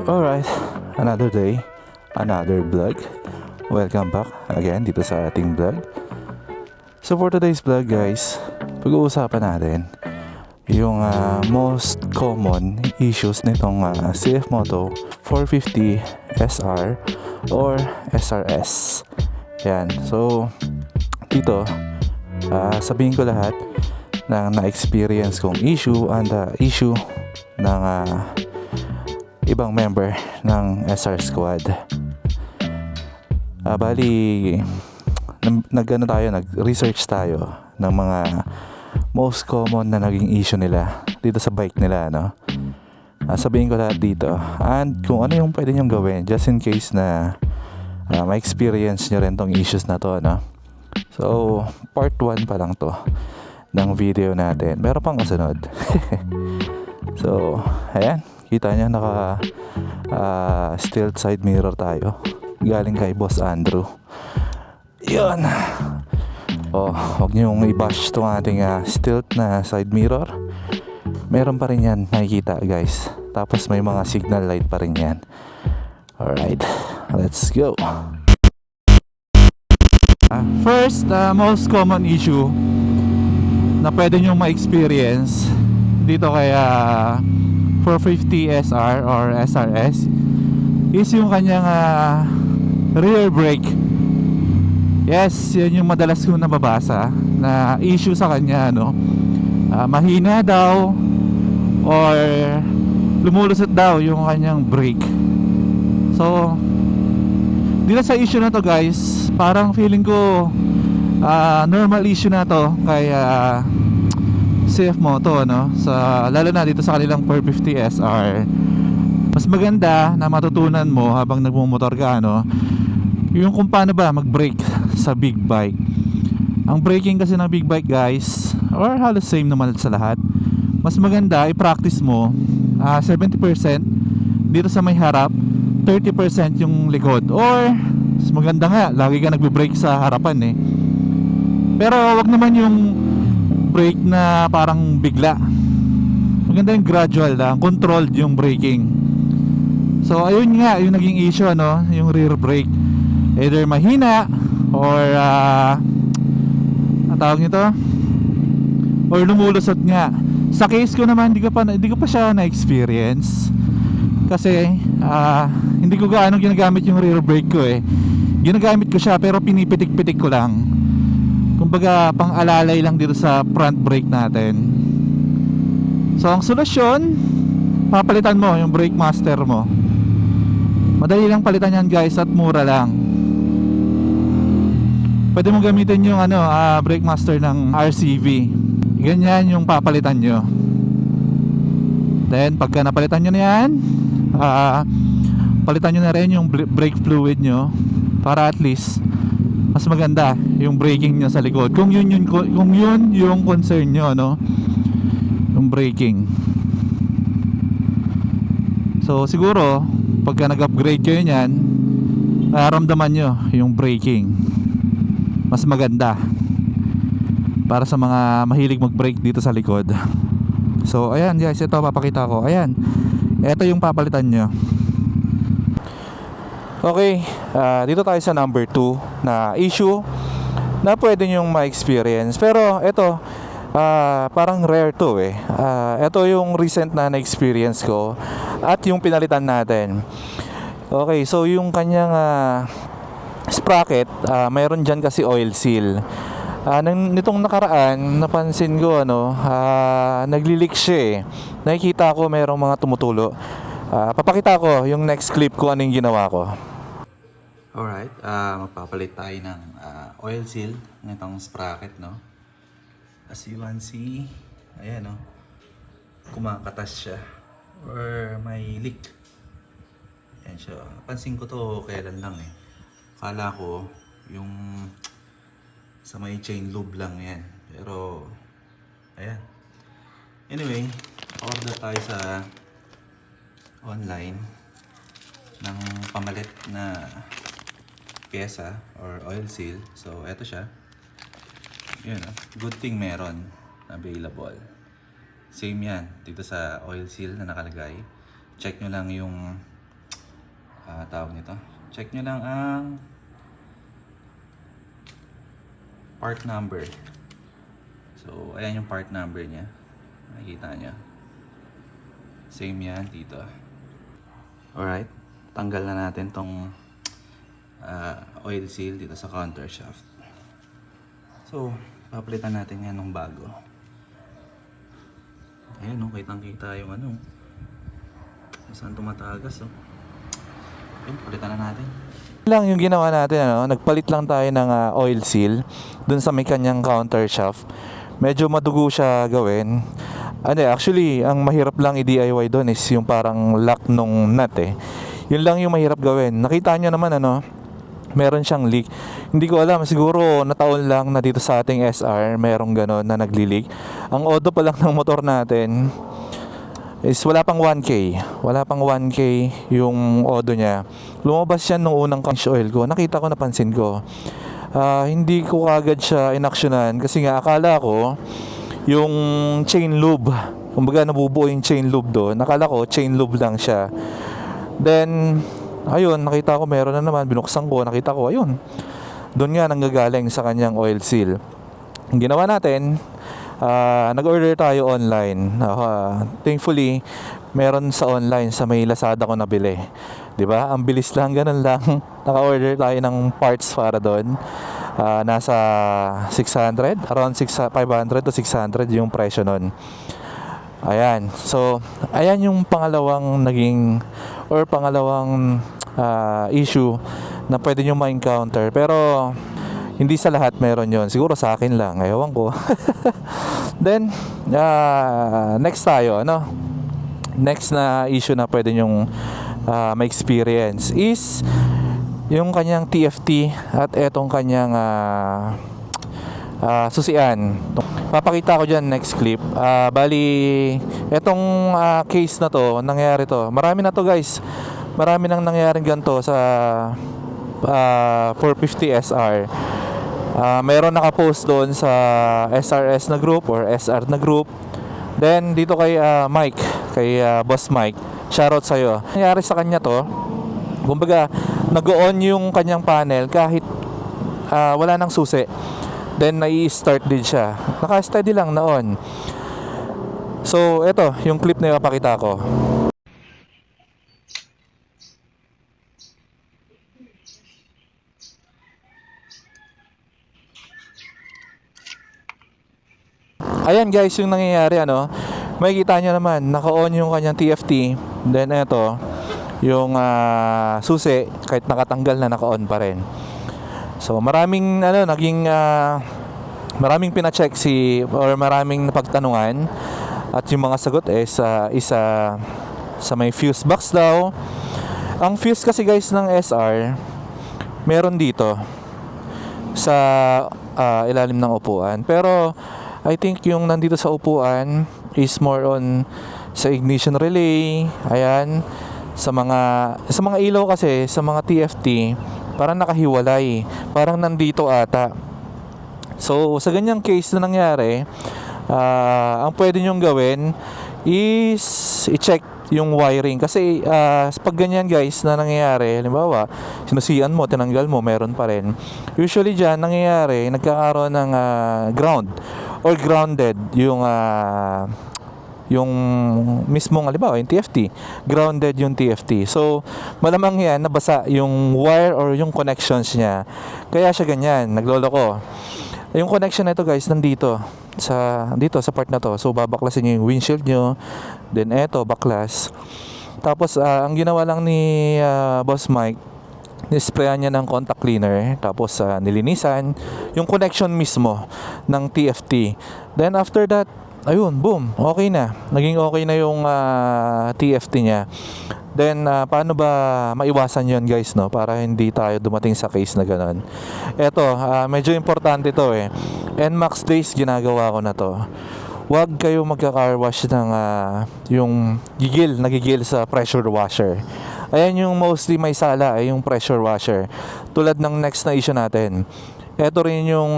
Alright, another day, another vlog. Welcome back again dito sa ating vlog. So for today's vlog guys, pag-uusapan natin yung most common issues nitong CF Moto 450 SR or SRS. Yan, so dito sabihin ko lahat ng na-experience kong issue and issue ng ibang member ng SR Squad. Bali, nag-research tayo ng mga most common na naging issue nila dito sa bike nila, no? Sabihin ko lahat dito and kung ano yung pwede nyong gawin just in case na ma-experience nyo rin tong issues na to, no? So, part 1 pa lang to ng video natin. Meron pang kasunod. So, ayan. Kita nyo, naka stilt side mirror tayo. Galing kay Boss Andrew. Yun. Huwag nyong i-bash itong ating stilt na side mirror. Meron pa rin yan, nakikita guys. Tapos may mga signal light pa rin yan. Alright, let's go. First, most common issue na pwede nyo ma-experience dito kay 450 SR or SRS is yung kanyang rear brake. Yes, yan yung madalas kong nababasa na issue sa kanya, no? Mahina daw or lumulusot daw yung kanyang brake. So dito sa issue na to guys, parang feeling ko normal issue na to kay CF Moto, no? Lalo na dito sa kanilang 450 SR. Mas maganda na matutunan mo habang nagmumotor ka, no? Yung kung paano ba mag-brake sa big bike. Ang braking kasi ng big bike guys, or halos same naman sa lahat, mas maganda i-practice mo 70% dito sa may harap, 30% yung likod. Or mas maganda nga, lagi ka nagbe-brake sa harapan eh. Pero wag naman yung brake na parang bigla. Maganda yung gradual lang, controlled yung braking. So ayun nga yung naging issue, no? Yung rear brake either mahina or ang tawag nito, or lumulusot nga. Sa case ko naman, hindi ko pa siya na-experience kasi hindi ko gaano ginagamit yung rear brake ko eh. Ginagamit ko siya pero pinipitik-pitik ko lang. Kumbaga pang-alalay lang dito sa front brake natin. So ang solusyon, papalitan mo yung brake master mo. Madali lang palitan yan guys at mura lang. Pwede mong gamitin yung brake master ng RCV. Ganyan yung papalitan nyo. Then pagka napalitan nyo na yan, palitan nyo na rin yung brake fluid nyo para at least mas maganda yung braking nyo sa likod. Kung yun yung concern nyo, no? Yung braking. So siguro pagka nag-upgrade kayo niyan, nararamdaman nyo yung braking mas maganda para sa mga mahilig mag-brake dito sa likod. So ayan guys, ito papakita ko. Ayan, ito yung papalitan nyo. Okay, dito tayo sa number 2 na issue na pwede nyong ma-experience. Pero ito, parang rare to eh. Ito yung recent na experience ko at yung pinalitan natin. Okay, so yung kanyang sprocket, mayroon dyan kasi oil seal. Nitong nakaraan, napansin ko nagli-leak siya eh. Nakikita ko mayroong mga tumutulo. Papakita ko yung next clip ko anong ginawa ko. Alright, magpapalit tayo ng oil seal nitong sprocket, no? As you can see, ayan, no? Kumakatas siya or may leak. Ayan siya. Napansin ko to kailan lang eh. Akala ko yung sa may chain lube lang yan. Pero ayan. Anyway, order tayo sa online ng pamalit na pyesa or oil seal. So eto siya. Yun, good thing meron available. Same yan dito sa oil seal na nakalagay. Check nyo lang yung tawag nito. Check nyo lang ang part number. So, ayan yung part number niya. Nakikita nyo. Same yan dito. Alright. Tanggal na natin tong oil seal dito sa counter shaft. So, papalitan natin yan ng bago. Ayan o, kitang-kita yung ano. Saan tumatagas o. Yun, palitan na natin. Lang yung ginawa natin, ano, nagpalit lang tayo ng oil seal dun sa may kanyang counter shaft. Medyo madugo siya gawin. Ano, actually, ang mahirap lang i-DIY doon is yung parang lock nung nut eh. Yun lang yung mahirap gawin. Nakita nyo naman, ano, meron siyang leak. Hindi ko alam, siguro nataon lang na dito sa ating SR merong ganon na nagli-leak. Ang odo pa lang ng motor natin is wala pang 1K. Wala pang 1K yung odo niya. Lumabas yan nung unang change oil ko. Nakita ko, napansin ko. Hindi ko kagad siya inaksyonan kasi nga akala ko yung chain lube, kumbaga nabubuo yung chain lube doon. Akala ko chain lube lang siya. Then ayun, nakita ko meron na naman, binuksan ko, nakita ko, ayun, doon nga nanggagaling sa kanyang oil seal. Ang ginawa natin, nag-order tayo online. Thankfully, meron sa online sa may Lazada ko nabili. 'Di ba? Ang bilis lang, ganun lang. Naka-order tayo ng parts para doon. Nasa 600, around 500 to 600 yung presyo nun. Ayan. So, ayan yung pangalawang naging or pangalawang issue na pwede nyo ma-encounter. Pero hindi sa lahat meron yon. Siguro sa akin lang. Ewan ko. Then, next tayo, ano? Next na issue na pwede nyong ma-experience is yung kanyang TFT at etong kanyang susian. Papakita ko dyan next clip. Bali, etong case na to, nangyari to. Marami na to, guys. Marami nang nangyaring ganito sa 450 SR. Meron nakapost doon sa SRS na group or SR na group. Then dito kay Mike, kay Boss Mike, shoutout sa'yo. Nangyari sa kanya to, kumbaga nag-on yung kanyang panel kahit wala nang susi. Then nai-start din siya. Naka-steady lang na on. So eto yung clip na ipapakita ko. Ayan guys, yung nangyayari, ano, makikita nyo naman, naka-on yung kanyang TFT. Then eto, yung susi, kahit nakatanggal na, naka-on pa rin. So maraming maraming pina-check or maraming napagtanungan. At yung mga sagot is isa sa may fuse box daw. Ang fuse kasi guys ng SR, meron dito sa ilalim ng upuan. Pero I think yung nandito sa upuan is more on sa ignition relay. Ayan, sa mga ilaw kasi, sa mga TFT, parang nakahiwalay, parang nandito ata. So sa ganyang case na nangyari, ang pwede nyong gawin is i-check yung wiring. Kasi pag ganyan guys na nangyayari, halimbawa sinusian mo, tinanggal mo, meron pa rin. Usually dyan nangyayari, nagkakaroon ng ground or grounded yung mismong, halimbawa yung TFT, grounded yung TFT. So malamang yan nabasa yung wire or yung connections niya, kaya siya ganyan, nagloloko. Yung connection na ito guys, nandito sa part na to. So babaklasin nyo yung windshield nyo. Then eto, baklas. Tapos ang ginawa lang ni Boss Mike, nisprayan niya ng contact cleaner. Tapos nilinisan yung connection mismo ng TFT. Then after that, ayun, boom, okay na. Naging okay na yung TFT niya. Then paano ba maiwasan yon guys, no, para hindi tayo dumating sa case na gano'n. Eto, medyo importante to eh. NMAX days ginagawa ko na to. Huwag kayo magka-car wash ng yung nagigil sa pressure washer. Ayan yung mostly may sala ay yung pressure washer. Tulad ng next na issue natin. Ito rin yung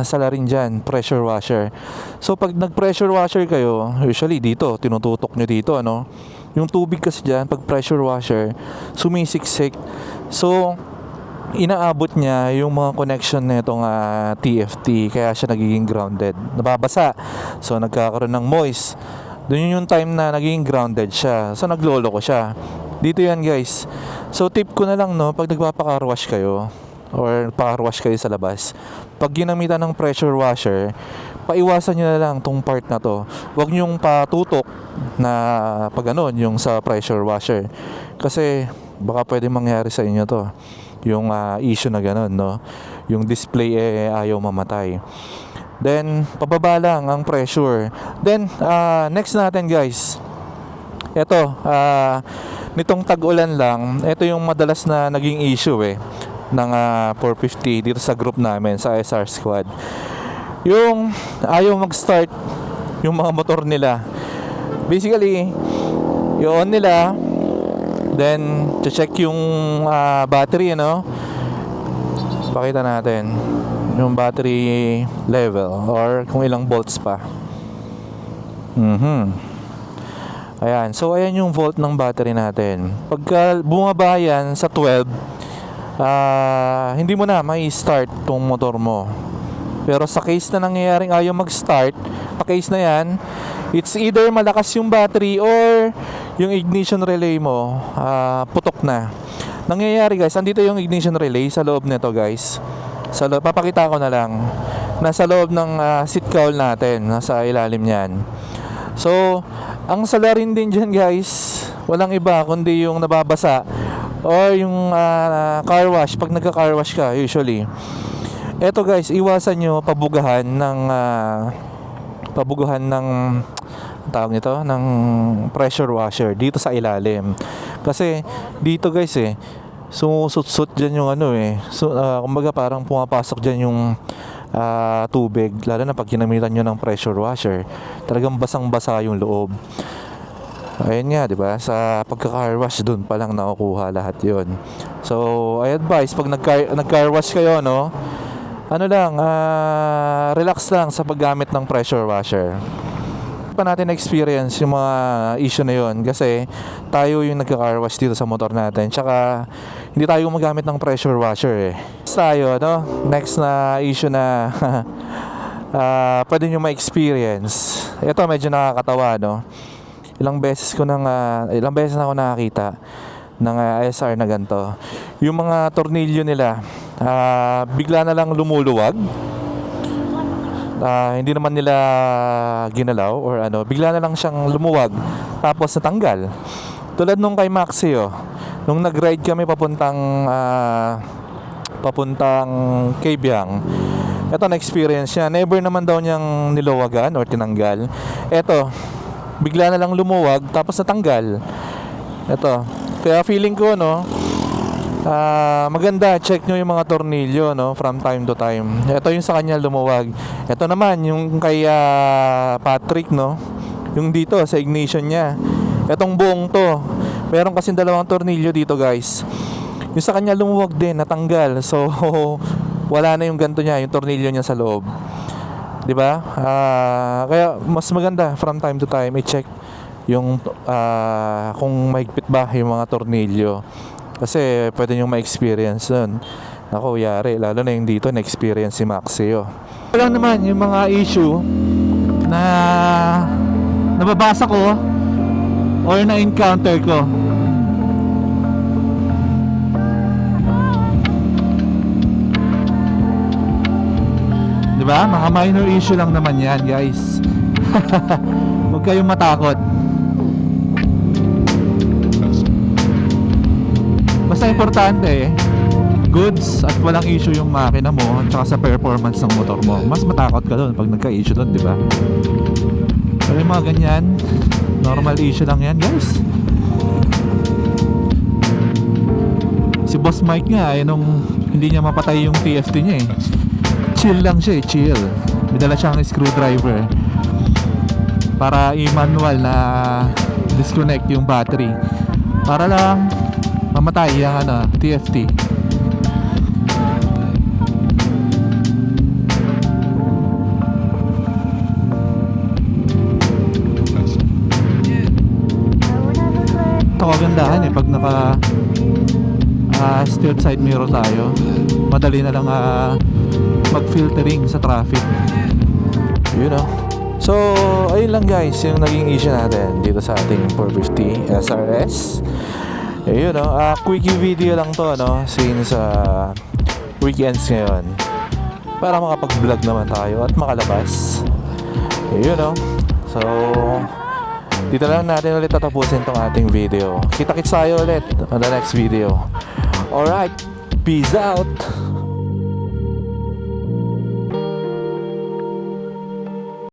sala rin dyan, pressure washer. So pag nag-pressure washer kayo, usually dito, tinututok nyo dito, ano? Yung tubig kasi dyan, pag pressure washer, sumisiksik. So, inaabot niya yung mga connection na itong TFT, kaya siya nagiging grounded. Nababasa. So, nagkakaroon ng moist. Doon yung time na nagiging grounded siya. So, naglolo ko siya. Dito yan, guys. So, tip ko na lang, no, pag nagpapa-car wash kayo, or pa-car wash kayo sa labas, pag ginamitan ng pressure washer, paiwasan nyo na lang tong part na to. Huwag nyong patutok na pag yung sa pressure washer. Kasi baka pwede mangyari sa inyo to. Yung issue na ganun, no? Yung display ayaw mamatay. Then, pababa lang ang pressure. Then, next natin guys. Ito, nitong tag-ulan lang, ito yung madalas na naging issue ng 450 dito sa group namin, sa SR Squad. Yung ayaw mag-start yung mga motor nila. Basically, i-on nila, then check yung battery, pakita natin yung battery level or kung ilang volts pa. Ayan, so ayan yung volt ng battery natin. Pagka bumaba yan sa 12, hindi mo na may start tong motor mo. Pero sa case na nangyayaring ayaw mag-start, pa case na yan, it's either malakas yung battery or yung ignition relay mo putok na. Nangyayari guys, andito yung ignition relay sa loob nito guys. Sa loob, papakita ko na lang. Nasa loob ng seat cowl natin, nasa ilalim niyan. So, ang salarin din dyan guys, walang iba kundi yung nababasa or yung car wash. Pag nagka-car wash ka usually, eto guys, iwasan nyo pabugahan ng tawag nito, ng pressure washer dito sa ilalim. Kasi dito guys sumusut-sut dyan yung kumbaga parang pumapasok dyan yung tubig, lalo na pag ginamitan nyo ng pressure washer, talagang basang-basa yung loob. Ayun nga, di ba? Sa pagka-car wash dun pa lang nakukuha lahat yon. So, I advise pag nag-car wash kayo, relax lang sa paggamit ng pressure washer. Pa natin experience yung mga issue na yon kasi tayo yung nagka-car wash dito sa motor natin, tsaka hindi tayo gumagamit ng pressure washer tayo, next na issue na pwede nyo ma-experience. Ito medyo nakakatawa, ilang beses na ako nakakita ng SR na ganito. Yung mga tornilyo nila bigla na lang lumuluwag. Hindi naman nila ginalaw or bigla na lang siyang lumuwag tapos natanggal. Tulad nung kay Maxi, nung nag-ride kami papuntang Kabyang. Ito na experience niya. Never naman daw niyang niluwagan or tinanggal. Ito, bigla na lang lumuwag tapos natanggal. Ito. Kaya feeling ko maganda, check nyo yung mga tornilyo from time to time. Ito yung sa kanya lumuwag. Ito naman yung kay Patrick, yung dito sa ignition niya. Itong buong to, meron kasing dalawang tornilyo dito guys. Yung sa kanya lumuwag din, natanggal. So wala na yung ganto niya, yung tornilyo niya sa loob. 'Di ba? Kaya mas maganda from time to time i-check yung kung mahigpit ba yung mga tornilyo. Kasi pwede nyo ma-experience nun. Ako, yari. Lalo na yung dito, na-experience si Maxi. Walang naman yung mga issue na nababasa ko or na-encounter ko. Diba? Mga minor issue lang naman yan, guys. Huwag kayong matakot. Basta importante goods at walang issue yung makina mo at saka sa performance ng motor mo. Mas matakot ka doon pag nagka-issue doon, diba? Pero yung mga ganyan, normal issue lang yan, guys. Si Boss Mike nga, nung hindi niya mapatay yung TFT niya chill lang siya chill. May dala siyang screwdriver para i-manual na disconnect yung battery para lang mamatay yung TFT. ito kagandahan eh, pag naka stilt side mirror tayo, madali na lang mag-filtering sa traffic. You know. So, ayun lang guys, yung naging issue natin dito sa ating 450 SRS. You know, quickie video lang to, no, since weekends ngayon, para makapag-vlog naman tayo at makalabas. You know. So, dito lang natin ulit tatapusin tong ating video. Kita-kits tayo ulit on the next video. Alright, peace out!